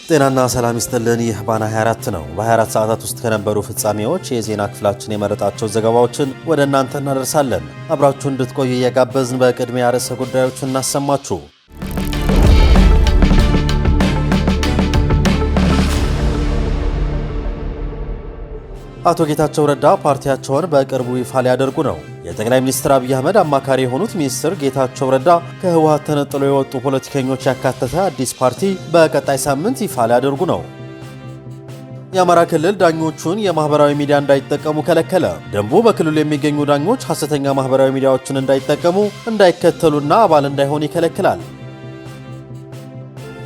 ጤናና ሰላም ይስጥልን። ይህ ባና 24 ነው። በ24 ሰዓታት ውስጥ ከነበሩ ፍጻሜዎች የዜና ክፍላችን የመረጣቸው ዘገባዎችን ወደ እናንተ እናደርሳለን። አብራችሁ እንድትቆዩ እየጋበዝን በቅድሚያ ርዕሰ ጉዳዮችን እናሰማችሁ። አቶ ጌታቸው ረዳ ፓርቲያቸውን በቅርቡ ይፋ ሊያደርጉ ነው። የጠቅላይ ሚኒስትር አብይ አህመድ አማካሪ የሆኑት ሚኒስትር ጌታቸው ረዳ ከህወሓት ተነጥለው የወጡ ፖለቲከኞች ያካተተ አዲስ ፓርቲ በቀጣይ ሳምንት ይፋ ሊያደርጉ ነው። የአማራ ክልል ዳኞቹን የማህበራዊ ሚዲያ እንዳይጠቀሙ ከለከለ። ደንቡ በክልሉ የሚገኙ ዳኞች ሐሰተኛ ማህበራዊ ሚዲያዎችን እንዳይጠቀሙ፣ እንዳይከተሉና አባል እንዳይሆኑ ይከለክላል።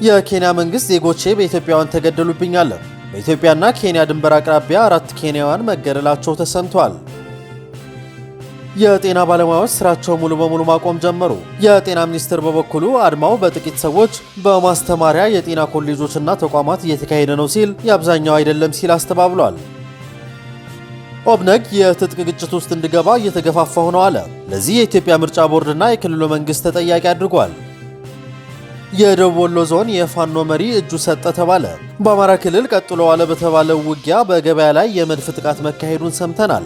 የኬንያ መንግስት ዜጎቼ በኢትዮጵያውያን ተገደሉብኝ አለ። በኢትዮጵያና ኬንያ ድንበር አቅራቢያ 4 ኬንያውያን መገደላቸው ተሰምቷል። የጤና ባለሙያዎች ስራቸው ሙሉ በሙሉ ማቆም ጀመሩ። የጤና ሚኒስቴር በበኩሉ አድማው በጥቂት ሰዎች በማስተማሪያ የጤና ኮሌጆችና ተቋማት እየተካሄደ ነው ሲል የአብዛኛው አይደለም ሲል አስተባብሏል። ኦብነግ የትጥቅ ግጭት ውስጥ እንዲገባ እየተገፋፋሁ ነው አለ። ለዚህ የኢትዮጵያ ምርጫ ቦርድና የክልሉ መንግስት ተጠያቂ አድርጓል። የደቡብ ወሎ ዞን የፋኖ መሪ እጁ ሰጠ ተባለ። በአማራ ክልል ቀጥሎ ዋለ በተባለው ውጊያ በገበያ ላይ የመድፍ ጥቃት መካሄዱን ሰምተናል።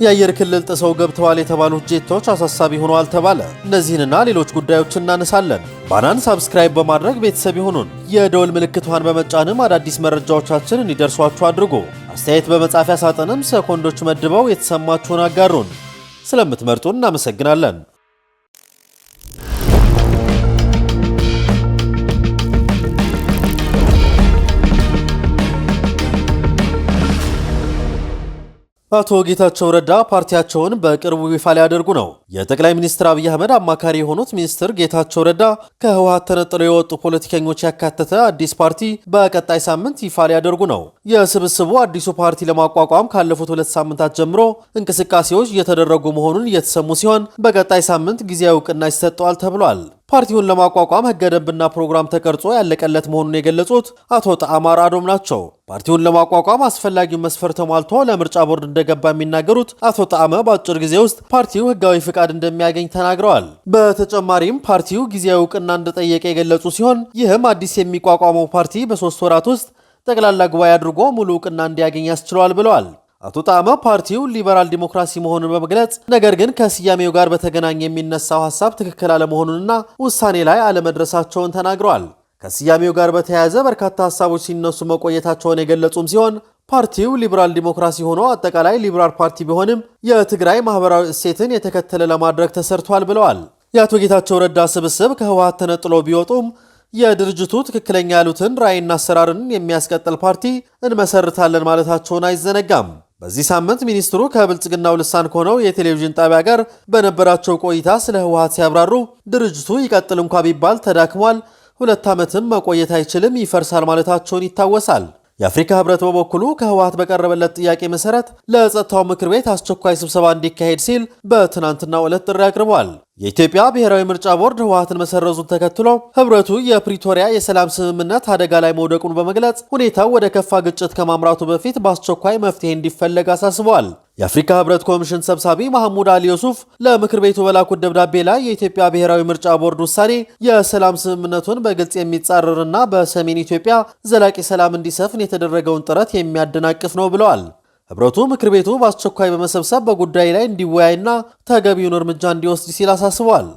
የአየር ክልል ጥሰው ገብተዋል የተባሉት ጄቶች አሳሳቢ ሆነዋል ተባለ። እነዚህንና ሌሎች ጉዳዮችን እናነሳለን። ባናን ሳብስክራይብ በማድረግ ቤተሰብ ይሁኑን። የደወል ምልክቷን በመጫንም አዳዲስ መረጃዎቻችን እንዲደርሷችሁ አድርጎ አስተያየት በመጻፊያ ሳጥንም ሰኮንዶች መድበው የተሰማችሁን አጋሩን። ስለምትመርጡን እናመሰግናለን። አቶ ጌታቸው ረዳ ፓርቲያቸውን በቅርቡ ይፋ ሊያደርጉ ነው። የጠቅላይ ሚኒስትር አብይ አህመድ አማካሪ የሆኑት ሚኒስትር ጌታቸው ረዳ ከህወሓት ተነጥለው የወጡ ፖለቲከኞች ያካተተ አዲስ ፓርቲ በቀጣይ ሳምንት ይፋ ሊያደርጉ ነው። የስብስቡ አዲሱ ፓርቲ ለማቋቋም ካለፉት 2 ሳምንታት ጀምሮ እንቅስቃሴዎች እየተደረጉ መሆኑን እየተሰሙ ሲሆን በቀጣይ ሳምንት ጊዜያዊ እውቅና ይሰጠዋል ተብሏል። ፓርቲውን ለማቋቋም ህገ ደንብና ፕሮግራም ተቀርጾ ያለቀለት መሆኑን የገለጹት አቶ ጣዕማ አዶም ናቸው። ፓርቲውን ለማቋቋም አስፈላጊው መስፈርት ተሟልቶ ለምርጫ ቦርድ እንደገባ የሚናገሩት አቶ ጣዕማ በአጭር ጊዜ ውስጥ ፓርቲው ህጋዊ ፍቃድ እንደሚያገኝ ተናግረዋል። በተጨማሪም ፓርቲው ጊዜያዊ እውቅና እንደጠየቀ የገለጹ ሲሆን ይህም አዲስ የሚቋቋመው ፓርቲ በ3 ወራት ውስጥ ጠቅላላ ጉባኤ አድርጎ ሙሉ እውቅና እንዲያገኝ ያስችለዋል ብለዋል። አቶ ጣዕማ ፓርቲው ሊበራል ዲሞክራሲ መሆኑን በመግለጽ ነገር ግን ከስያሜው ጋር በተገናኘ የሚነሳው ሐሳብ ትክክል አለመሆኑንና ውሳኔ ላይ አለመድረሳቸውን ተናግረዋል። ከስያሜው ጋር በተያያዘ በርካታ ሐሳቦች ሲነሱ መቆየታቸውን የገለጹም ሲሆን ፓርቲው ሊበራል ዲሞክራሲ ሆኖ አጠቃላይ ሊበራል ፓርቲ ቢሆንም የትግራይ ማህበራዊ እሴትን የተከተለ ለማድረግ ተሰርቷል ብለዋል። የአቶ ጌታቸው ረዳ ስብስብ ከህወሓት ተነጥሎ ቢወጡም የድርጅቱ ትክክለኛ ያሉትን ራዕይና አሰራርን የሚያስቀጥል ፓርቲ እንመሰርታለን ማለታቸውን አይዘነጋም። በዚህ ሳምንት ሚኒስትሩ ከብልጽግናው ልሳን ከሆነው የቴሌቪዥን ጣቢያ ጋር በነበራቸው ቆይታ ስለ ህወሓት ሲያብራሩ ድርጅቱ ይቀጥል እንኳ ቢባል ተዳክሟል፣ 2 ዓመትም መቆየት አይችልም፣ ይፈርሳል ማለታቸውን ይታወሳል። የአፍሪካ ህብረት በበኩሉ ከህወሓት በቀረበለት ጥያቄ መሰረት ለጸጥታው ምክር ቤት አስቸኳይ ስብሰባ እንዲካሄድ ሲል በትናንትናው ዕለት ጥሪ አቅርቧል። የኢትዮጵያ ብሔራዊ ምርጫ ቦርድ ህወሓትን መሰረዙን ተከትሎ ህብረቱ የፕሪቶሪያ የሰላም ስምምነት አደጋ ላይ መውደቁን በመግለጽ ሁኔታው ወደ ከፋ ግጭት ከማምራቱ በፊት በአስቸኳይ መፍትሄ እንዲፈለግ አሳስበዋል። የአፍሪካ ህብረት ኮሚሽን ሰብሳቢ መሐሙድ አሊ ዩሱፍ ለምክር ቤቱ በላኩት ደብዳቤ ላይ የኢትዮጵያ ብሔራዊ ምርጫ ቦርድ ውሳኔ የሰላም ስምምነቱን በግልጽ የሚጻረርና በሰሜን ኢትዮጵያ ዘላቂ ሰላም እንዲሰፍን የተደረገውን ጥረት የሚያደናቅፍ ነው ብለዋል። ህብረቱ ምክር ቤቱ በአስቸኳይ በመሰብሰብ በጉዳይ ላይ እንዲወያይና ተገቢውን እርምጃ እንዲወስድ ሲል አሳስበዋል።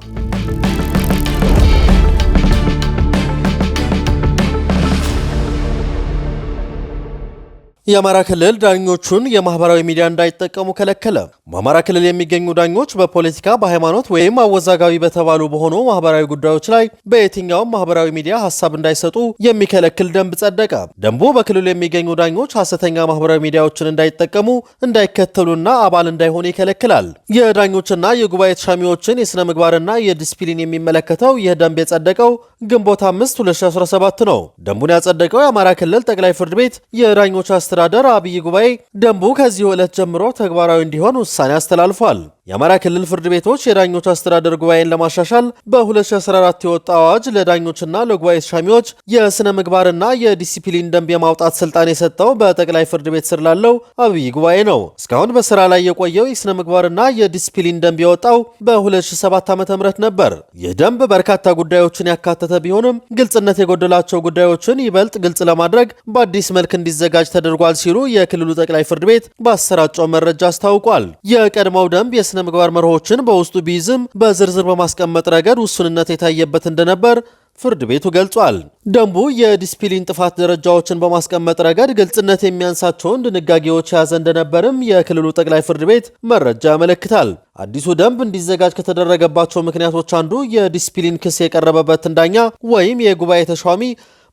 የአማራ ክልል ዳኞቹን የማህበራዊ ሚዲያ እንዳይጠቀሙ ከለከለ። በአማራ ክልል የሚገኙ ዳኞች በፖለቲካ፣ በሃይማኖት ወይም አወዛጋቢ በተባሉ በሆኑ ማህበራዊ ጉዳዮች ላይ በየትኛውም ማህበራዊ ሚዲያ ሀሳብ እንዳይሰጡ የሚከለክል ደንብ ጸደቀ። ደንቡ በክልሉ የሚገኙ ዳኞች ሐሰተኛ ማህበራዊ ሚዲያዎችን እንዳይጠቀሙ፣ እንዳይከተሉና አባል እንዳይሆኑ ይከለክላል። የዳኞችና የጉባኤ ተሻሚዎችን የሥነ ምግባርና የዲስፕሊን የሚመለከተው ይህ ደንብ የጸደቀው ግንቦት 5 2017 ነው። ደንቡን ያጸደቀው የአማራ ክልል ጠቅላይ ፍርድ ቤት የዳኞች አስተዳደር አብይ ጉባኤ ደንቡ ከዚህ ዕለት ጀምሮ ተግባራዊ እንዲሆን ውሳኔ አስተላልፏል። የአማራ ክልል ፍርድ ቤቶች የዳኞች አስተዳደር ጉባኤን ለማሻሻል በ2014 የወጣ አዋጅ ለዳኞችና ለጉባኤ ተሻሚዎች የሥነ ምግባርና የዲሲፕሊን ደንብ የማውጣት ስልጣን የሰጠው በጠቅላይ ፍርድ ቤት ስር ላለው አብይ ጉባኤ ነው። እስካሁን በስራ ላይ የቆየው የሥነ ምግባርና የዲሲፕሊን ደንብ የወጣው በ2007 ዓ.ም ነበር። ይህ ደንብ በርካታ ጉዳዮችን ያካተተ ቢሆንም ግልጽነት የጎደላቸው ጉዳዮችን ይበልጥ ግልጽ ለማድረግ በአዲስ መልክ እንዲዘጋጅ ተደርጓል ሲሉ የክልሉ ጠቅላይ ፍርድ ቤት ባሰራጨው መረጃ አስታውቋል። የቀድሞው ደንብ የሥነ ምግባር መርሆችን በውስጡ ቢይዝም በዝርዝር በማስቀመጥ ረገድ ውሱንነት የታየበት እንደነበር ፍርድ ቤቱ ገልጿል። ደንቡ የዲሲፕሊን ጥፋት ደረጃዎችን በማስቀመጥ ረገድ ግልጽነት የሚያንሳቸውን ድንጋጌዎች የያዘ እንደነበርም የክልሉ ጠቅላይ ፍርድ ቤት መረጃ ያመለክታል። አዲሱ ደንብ እንዲዘጋጅ ከተደረገባቸው ምክንያቶች አንዱ የዲሲፕሊን ክስ የቀረበበትን ዳኛ ወይም የጉባኤ ተሿሚ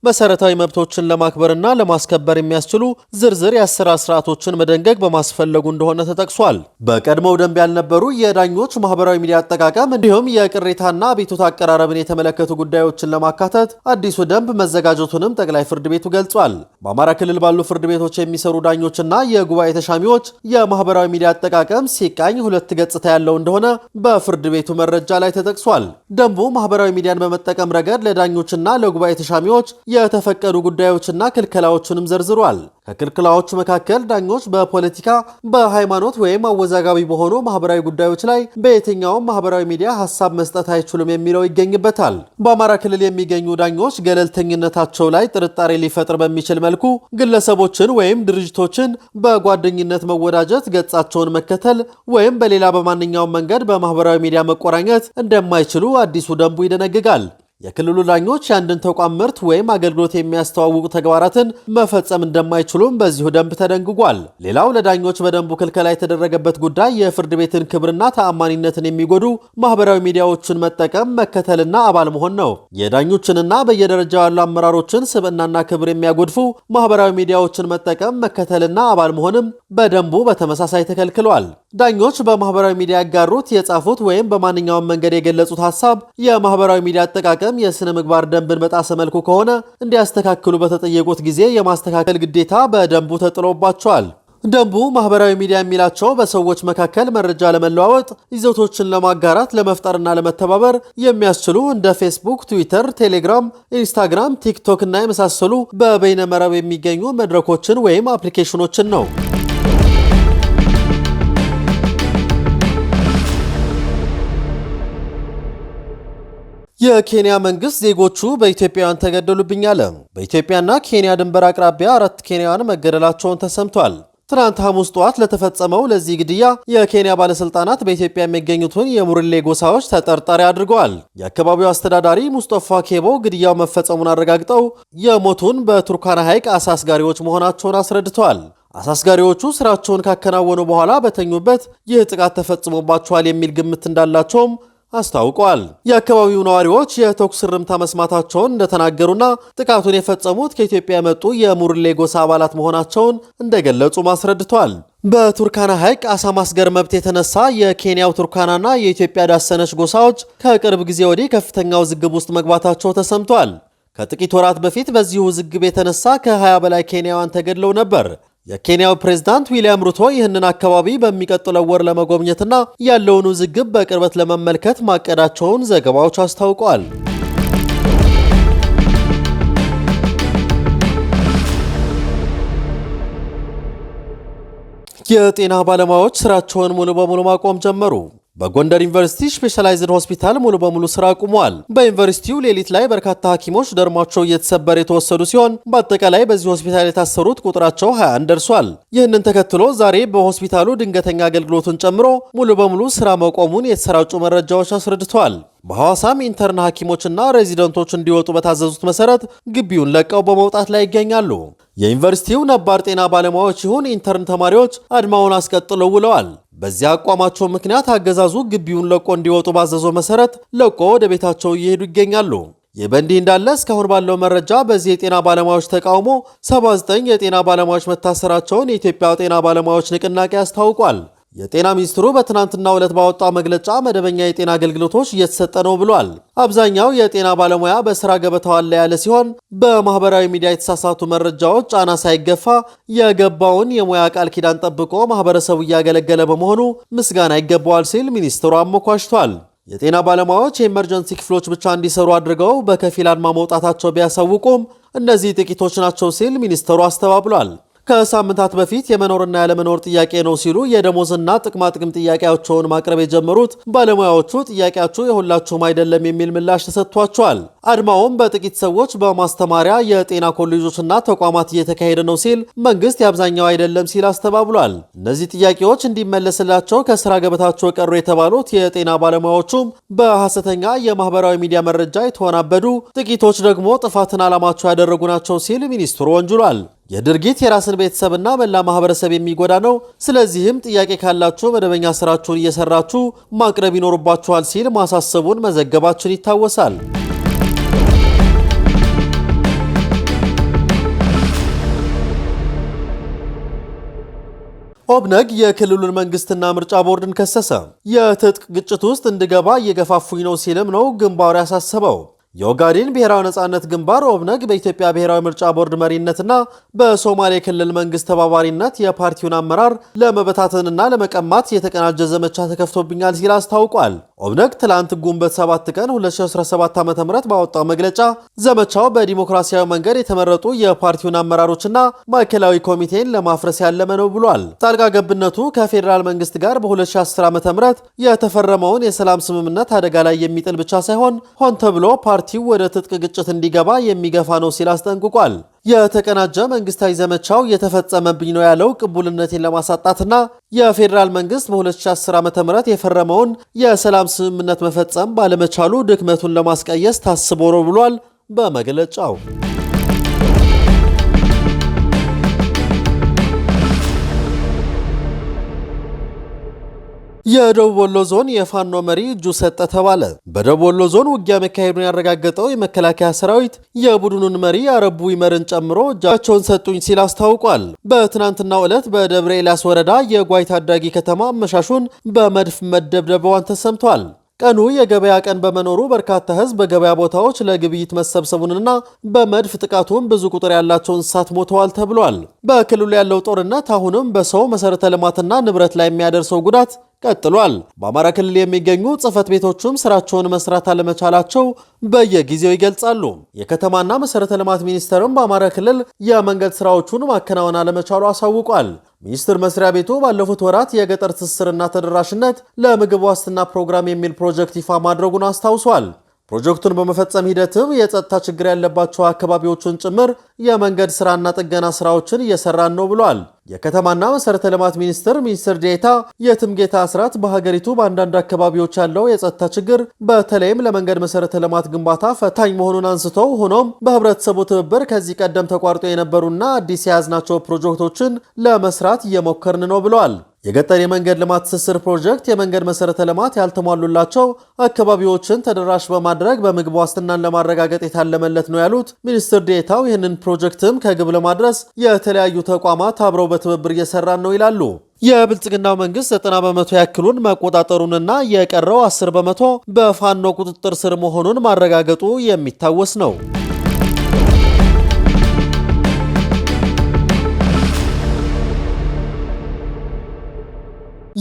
መሰረታዊ መብቶችን ለማክበርና ለማስከበር የሚያስችሉ ዝርዝር የአሰራር ስርዓቶችን መደንገግ በማስፈለጉ እንደሆነ ተጠቅሷል። በቀድሞው ደንብ ያልነበሩ የዳኞች ማህበራዊ ሚዲያ አጠቃቀም እንዲሁም የቅሬታና አቤቱታ አቀራረብን የተመለከቱ ጉዳዮችን ለማካተት አዲሱ ደንብ መዘጋጀቱንም ጠቅላይ ፍርድ ቤቱ ገልጿል። በአማራ ክልል ባሉ ፍርድ ቤቶች የሚሰሩ ዳኞችና የጉባኤ ተሻሚዎች የማህበራዊ ሚዲያ አጠቃቀም ሲቃኝ ሁለት ገጽታ ያለው እንደሆነ በፍርድ ቤቱ መረጃ ላይ ተጠቅሷል። ደንቡ ማህበራዊ ሚዲያን በመጠቀም ረገድ ለዳኞችና ለጉባኤ ተሻሚዎች የተፈቀዱ ጉዳዮችና ክልከላዎችንም ዘርዝሯል። ከክልከላዎቹ መካከል ዳኞች በፖለቲካ፣ በሃይማኖት ወይም አወዛጋቢ በሆኑ ማህበራዊ ጉዳዮች ላይ በየትኛውም ማህበራዊ ሚዲያ ሀሳብ መስጠት አይችሉም የሚለው ይገኝበታል። በአማራ ክልል የሚገኙ ዳኞች ገለልተኝነታቸው ላይ ጥርጣሬ ሊፈጥር በሚችል መልኩ ግለሰቦችን ወይም ድርጅቶችን በጓደኝነት መወዳጀት፣ ገጻቸውን መከተል ወይም በሌላ በማንኛውም መንገድ በማህበራዊ ሚዲያ መቆራኘት እንደማይችሉ አዲሱ ደንቡ ይደነግጋል። የክልሉ ዳኞች የአንድን ተቋም ምርት ወይም አገልግሎት የሚያስተዋውቁ ተግባራትን መፈጸም እንደማይችሉም በዚሁ ደንብ ተደንግጓል። ሌላው ለዳኞች በደንቡ ክልከላ የተደረገበት ጉዳይ የፍርድ ቤትን ክብርና ተአማኒነትን የሚጎዱ ማህበራዊ ሚዲያዎችን መጠቀም፣ መከተልና አባል መሆን ነው። የዳኞችንና በየደረጃው ያሉ አመራሮችን ስብዕናና ክብር የሚያጎድፉ ማህበራዊ ሚዲያዎችን መጠቀም፣ መከተልና አባል መሆንም በደንቡ በተመሳሳይ ተከልክሏል። ዳኞች በማህበራዊ ሚዲያ ያጋሩት፣ የጻፉት ወይም በማንኛውም መንገድ የገለጹት ሐሳብ የማህበራዊ ሚዲያ አጠቃቀም የሥነ ምግባር ደንብን በጣሰ መልኩ ከሆነ እንዲያስተካክሉ በተጠየቁት ጊዜ የማስተካከል ግዴታ በደንቡ ተጥሎባቸዋል። ደንቡ ማህበራዊ ሚዲያ የሚላቸው በሰዎች መካከል መረጃ ለመለዋወጥ፣ ይዘቶችን ለማጋራት፣ ለመፍጠርና ለመተባበር የሚያስችሉ እንደ ፌስቡክ፣ ትዊተር፣ ቴሌግራም፣ ኢንስታግራም፣ ቲክቶክ እና የመሳሰሉ በበይነ መረብ የሚገኙ መድረኮችን ወይም አፕሊኬሽኖችን ነው። የኬንያ መንግስት ዜጎቹ በኢትዮጵያውያን ተገደሉብኝ አለ። በኢትዮጵያና ኬንያ ድንበር አቅራቢያ 4 ኬንያውያን መገደላቸውን ተሰምቷል። ትናንት ሐሙስ ጠዋት ለተፈጸመው ለዚህ ግድያ የኬንያ ባለስልጣናት በኢትዮጵያ የሚገኙትን የሙርሌ ጎሳዎች ተጠርጣሪ አድርገዋል። የአካባቢው አስተዳዳሪ ሙስጠፋ ኬቦ ግድያው መፈጸሙን አረጋግጠው የሞቱን በቱርካና ሐይቅ አሳ አስጋሪዎች መሆናቸውን አስረድተዋል። አሳ አስጋሪዎቹ ስራቸውን ካከናወኑ በኋላ በተኙበት ይህ ጥቃት ተፈጽሞባቸዋል የሚል ግምት እንዳላቸውም አስታውቋል። የአካባቢው ነዋሪዎች የተኩስ ርምታ መስማታቸውን እንደተናገሩና ጥቃቱን የፈጸሙት ከኢትዮጵያ የመጡ የሙርሌ ጎሳ አባላት መሆናቸውን እንደገለጹ አስረድተዋል። በቱርካና ሐይቅ አሳ ማስገር መብት የተነሳ የኬንያው ቱርካናና የኢትዮጵያ ዳሰነች ጎሳዎች ከቅርብ ጊዜ ወዲህ ከፍተኛ ውዝግብ ውስጥ መግባታቸው ተሰምቷል። ከጥቂት ወራት በፊት በዚሁ ውዝግብ የተነሳ ከ20 በላይ ኬንያውያን ተገድለው ነበር። የኬንያው ፕሬዝዳንት ዊሊያም ሩቶ ይህንን አካባቢ በሚቀጥለው ወር ለመጎብኘትና ያለውን ውዝግብ በቅርበት ለመመልከት ማቀዳቸውን ዘገባዎች አስታውቀዋል። የጤና ባለሙያዎች ስራቸውን ሙሉ በሙሉ ማቆም ጀመሩ። በጎንደር ዩኒቨርሲቲ ስፔሻላይዝድ ሆስፒታል ሙሉ በሙሉ ስራ አቁመዋል። በዩኒቨርሲቲው ሌሊት ላይ በርካታ ሐኪሞች ደርማቸው እየተሰበረ የተወሰዱ ሲሆን በአጠቃላይ በዚህ ሆስፒታል የታሰሩት ቁጥራቸው 21 ደርሷል። ይህንን ተከትሎ ዛሬ በሆስፒታሉ ድንገተኛ አገልግሎትን ጨምሮ ሙሉ በሙሉ ስራ መቆሙን የተሰራጩ መረጃዎች አስረድተዋል። በሐዋሳም ኢንተርን ሐኪሞችና ሬዚደንቶች እንዲወጡ በታዘዙት መሰረት ግቢውን ለቀው በመውጣት ላይ ይገኛሉ። የዩኒቨርሲቲው ነባር ጤና ባለሙያዎች ይሁን ኢንተርን ተማሪዎች አድማውን አስቀጥለው ውለዋል። በዚያ አቋማቸው ምክንያት አገዛዙ ግቢውን ለቆ እንዲወጡ ባዘዘው መሰረት ለቆ ወደ ቤታቸው እየሄዱ ይገኛሉ። ይህ በእንዲህ እንዳለ እስካሁን ባለው መረጃ በዚህ የጤና ባለሙያዎች ተቃውሞ 79 የጤና ባለሙያዎች መታሰራቸውን የኢትዮጵያ ጤና ባለሙያዎች ንቅናቄ አስታውቋል። የጤና ሚኒስትሩ በትናንትናው ዕለት ባወጣው መግለጫ መደበኛ የጤና አገልግሎቶች እየተሰጠ ነው ብሏል። አብዛኛው የጤና ባለሙያ በስራ ገበታው አለ ያለ ሲሆን በማህበራዊ ሚዲያ የተሳሳቱ መረጃዎች ጫና ሳይገፋ የገባውን የሙያ ቃል ኪዳን ጠብቆ ማህበረሰቡ እያገለገለ በመሆኑ ምስጋና ይገባዋል ሲል ሚኒስትሩ አሞካሽቷል። የጤና ባለሙያዎች የኤመርጀንሲ ክፍሎች ብቻ እንዲሰሩ አድርገው በከፊል አድማ መውጣታቸው ቢያሳውቁም እነዚህ ጥቂቶች ናቸው ሲል ሚኒስትሩ አስተባብሏል። ከሳምንታት በፊት የመኖርና ያለመኖር ጥያቄ ነው ሲሉ የደሞዝና ጥቅማጥቅም ጥያቄያቸውን ማቅረብ የጀመሩት ባለሙያዎቹ ጥያቄያቸው የሁላችሁም አይደለም የሚል ምላሽ ተሰጥቷቸዋል። አድማውም በጥቂት ሰዎች በማስተማሪያ የጤና ኮሌጆችና ተቋማት እየተካሄደ ነው ሲል መንግስት የአብዛኛው አይደለም ሲል አስተባብሏል። እነዚህ ጥያቄዎች እንዲመለስላቸው ከስራ ገበታቸው ቀሩ የተባሉት የጤና ባለሙያዎቹም በሐሰተኛ የማህበራዊ ሚዲያ መረጃ የተወናበዱ፣ ጥቂቶች ደግሞ ጥፋትን ዓላማቸው ያደረጉ ናቸው ሲል ሚኒስትሩ ወንጅሏል። የድርጊት የራስን ቤተሰብና መላ ማህበረሰብ የሚጎዳ ነው። ስለዚህም ጥያቄ ካላችሁ መደበኛ ስራችሁን እየሰራችሁ ማቅረብ ይኖርባችኋል ሲል ማሳሰቡን መዘገባችን ይታወሳል። ኦብነግ የክልሉን መንግስትና ምርጫ ቦርድን ከሰሰ። የትጥቅ ግጭት ውስጥ እንድገባ እየገፋፉኝ ነው ሲልም ነው ግንባሩ ያሳሰበው። የኦጋዴን ብሔራዊ ነጻነት ግንባር ኦብነግ በኢትዮጵያ ብሔራዊ ምርጫ ቦርድ መሪነትና በሶማሌ ክልል መንግስት ተባባሪነት የፓርቲውን አመራር ለመበታተንና ለመቀማት የተቀናጀ ዘመቻ ተከፍቶብኛል ሲል አስታውቋል። ኦብነግ ትላንት ግንቦት 7 ቀን 2017 ዓ.ም ባወጣው መግለጫ ዘመቻው በዲሞክራሲያዊ መንገድ የተመረጡ የፓርቲውን አመራሮችና ማዕከላዊ ኮሚቴን ለማፍረስ ያለመ ነው ብሏል። ጣልቃ ገብነቱ ከፌዴራል መንግስት ጋር በ2010 ዓ.ም የተፈረመውን የሰላም ስምምነት አደጋ ላይ የሚጥል ብቻ ሳይሆን ሆን ተብሎ ፓርቲው ወደ ትጥቅ ግጭት እንዲገባ የሚገፋ ነው ሲል አስጠንቅቋል። የተቀናጀ መንግስታዊ ዘመቻው የተፈጸመብኝ ነው ያለው ቅቡልነቴን ለማሳጣትና የፌዴራል መንግስት በ2010 ዓ.ም የፈረመውን የሰላም ስምምነት መፈጸም ባለመቻሉ ድክመቱን ለማስቀየስ ታስቦ ነው ብሏል በመግለጫው። የደቡብ ወሎ ዞን የፋኖ መሪ እጁ ሰጠ ተባለ። በደቡብ ወሎ ዞን ውጊያ መካሄዱን ያረጋገጠው የመከላከያ ሰራዊት የቡድኑን መሪ አረቡ ይመርን ጨምሮ እጃቸውን ሰጡኝ ሲል አስታውቋል። በትናንትናው ዕለት በደብረ ኤልያስ ወረዳ የጓይ ታዳጊ ከተማ አመሻሹን በመድፍ መደብደቧን ተሰምቷል። ቀኑ የገበያ ቀን በመኖሩ በርካታ ሕዝብ በገበያ ቦታዎች ለግብይት መሰብሰቡንና በመድፍ ጥቃቱን ብዙ ቁጥር ያላቸው እንስሳት ሞተዋል ተብሏል። በክልሉ ያለው ጦርነት አሁንም በሰው መሰረተ ልማትና ንብረት ላይ የሚያደርሰው ጉዳት ቀጥሏል። በአማራ ክልል የሚገኙ ጽህፈት ቤቶችም ስራቸውን መስራት አለመቻላቸው በየጊዜው ይገልጻሉ። የከተማና መሰረተ ልማት ሚኒስቴርም በአማራ ክልል የመንገድ ስራዎቹን ማከናወን አለመቻሉ አሳውቋል። ሚኒስቴር መስሪያ ቤቱ ባለፉት ወራት የገጠር ትስስርና ተደራሽነት ለምግብ ዋስትና ፕሮግራም የሚል ፕሮጀክት ይፋ ማድረጉን አስታውሷል። ፕሮጀክቱን በመፈጸም ሂደትም የጸጥታ ችግር ያለባቸው አካባቢዎችን ጭምር የመንገድ ስራና ጥገና ስራዎችን እየሰራን ነው ብሏል። የከተማና መሰረተ ልማት ሚኒስትር ዴኤታ የትምጌታ አስራት በሀገሪቱ በአንዳንድ አካባቢዎች ያለው የጸጥታ ችግር በተለይም ለመንገድ መሰረተ ልማት ግንባታ ፈታኝ መሆኑን አንስተው ሆኖም በህብረተሰቡ ትብብር ከዚህ ቀደም ተቋርጦ የነበሩና አዲስ የያዝናቸው ፕሮጀክቶችን ለመስራት እየሞከርን ነው ብለዋል። የገጠር የመንገድ ልማት ትስስር ፕሮጀክት የመንገድ መሰረተ ልማት ያልተሟሉላቸው አካባቢዎችን ተደራሽ በማድረግ በምግብ ዋስትናን ለማረጋገጥ የታለመለት ነው ያሉት ሚኒስትር ዴኤታው ይህንን ፕሮጀክትም ከግብ ለማድረስ የተለያዩ ተቋማት አብረው በትብብር እየሰራን ነው ይላሉ። የብልጽግናው መንግስት 90 በመቶ ያክሉን መቆጣጠሩንና የቀረው 10 በመቶ በፋኖ ቁጥጥር ስር መሆኑን ማረጋገጡ የሚታወስ ነው።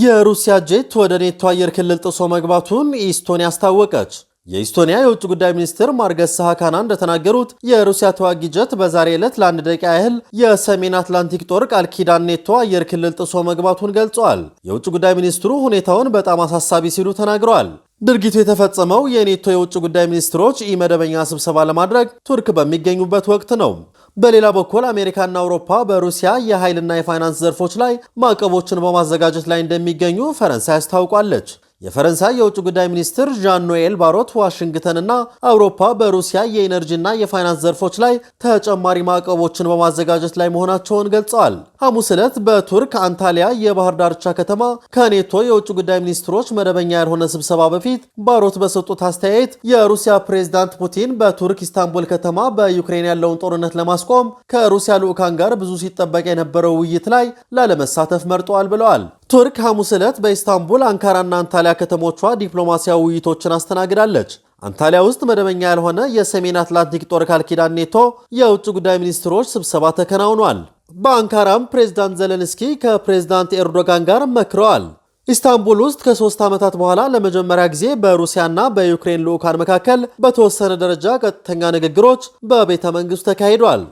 የሩሲያ ጄት ወደ ኔቶ አየር ክልል ጥሶ መግባቱን ኢስቶኒያ አስታወቀች። የኢስቶኒያ የውጭ ጉዳይ ሚኒስትር ማርገስ ሳሃካና እንደተናገሩት የሩሲያ ተዋጊ ጀት በዛሬ ዕለት ለአንድ ደቂቃ ያህል የሰሜን አትላንቲክ ጦር ቃል ኪዳን ኔቶ አየር ክልል ጥሶ መግባቱን ገልጸዋል። የውጭ ጉዳይ ሚኒስትሩ ሁኔታውን በጣም አሳሳቢ ሲሉ ተናግረዋል። ድርጊቱ የተፈጸመው የኔቶ የውጭ ጉዳይ ሚኒስትሮች ኢመደበኛ ስብሰባ ለማድረግ ቱርክ በሚገኙበት ወቅት ነው። በሌላ በኩል አሜሪካና አውሮፓ በሩሲያ የኃይልና የፋይናንስ ዘርፎች ላይ ማዕቀቦችን በማዘጋጀት ላይ እንደሚገኙ ፈረንሳይ አስታውቋለች። የፈረንሳይ የውጭ ጉዳይ ሚኒስትር ዣን ኖኤል ባሮት ዋሽንግተንና አውሮፓ በሩሲያ የኢነርጂና የፋይናንስ ዘርፎች ላይ ተጨማሪ ማዕቀቦችን በማዘጋጀት ላይ መሆናቸውን ገልጸዋል። ሐሙስ ዕለት በቱርክ አንታሊያ የባህር ዳርቻ ከተማ ከኔቶ የውጭ ጉዳይ ሚኒስትሮች መደበኛ ያልሆነ ስብሰባ በፊት ባሮት በሰጡት አስተያየት የሩሲያ ፕሬዝዳንት ፑቲን በቱርክ ኢስታንቡል ከተማ በዩክሬን ያለውን ጦርነት ለማስቆም ከሩሲያ ልዑካን ጋር ብዙ ሲጠበቅ የነበረው ውይይት ላይ ላለመሳተፍ መርጠዋል ብለዋል። ቱርክ ሐሙስ ዕለት በኢስታንቡል፣ አንካራና አንታሊያ ከተሞቿ ዲፕሎማሲያዊ ውይይቶችን አስተናግዳለች። አንታሊያ ውስጥ መደበኛ ያልሆነ የሰሜን አትላንቲክ ጦር ቃል ኪዳን ኔቶ የውጭ ጉዳይ ሚኒስትሮች ስብሰባ ተከናውኗል። በአንካራም ፕሬዝዳንት ዘለንስኪ ከፕሬዝዳንት ኤርዶጋን ጋር መክረዋል። ኢስታንቡል ውስጥ ከ3 ዓመታት በኋላ ለመጀመሪያ ጊዜ በሩሲያና በዩክሬን ልዑካን መካከል በተወሰነ ደረጃ ቀጥተኛ ንግግሮች በቤተ መንግሥቱ ተካሂዷል።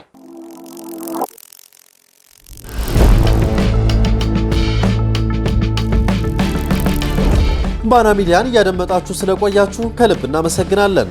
ባና ሚዲያን እያደመጣችሁ ስለቆያችሁ ከልብ እናመሰግናለን።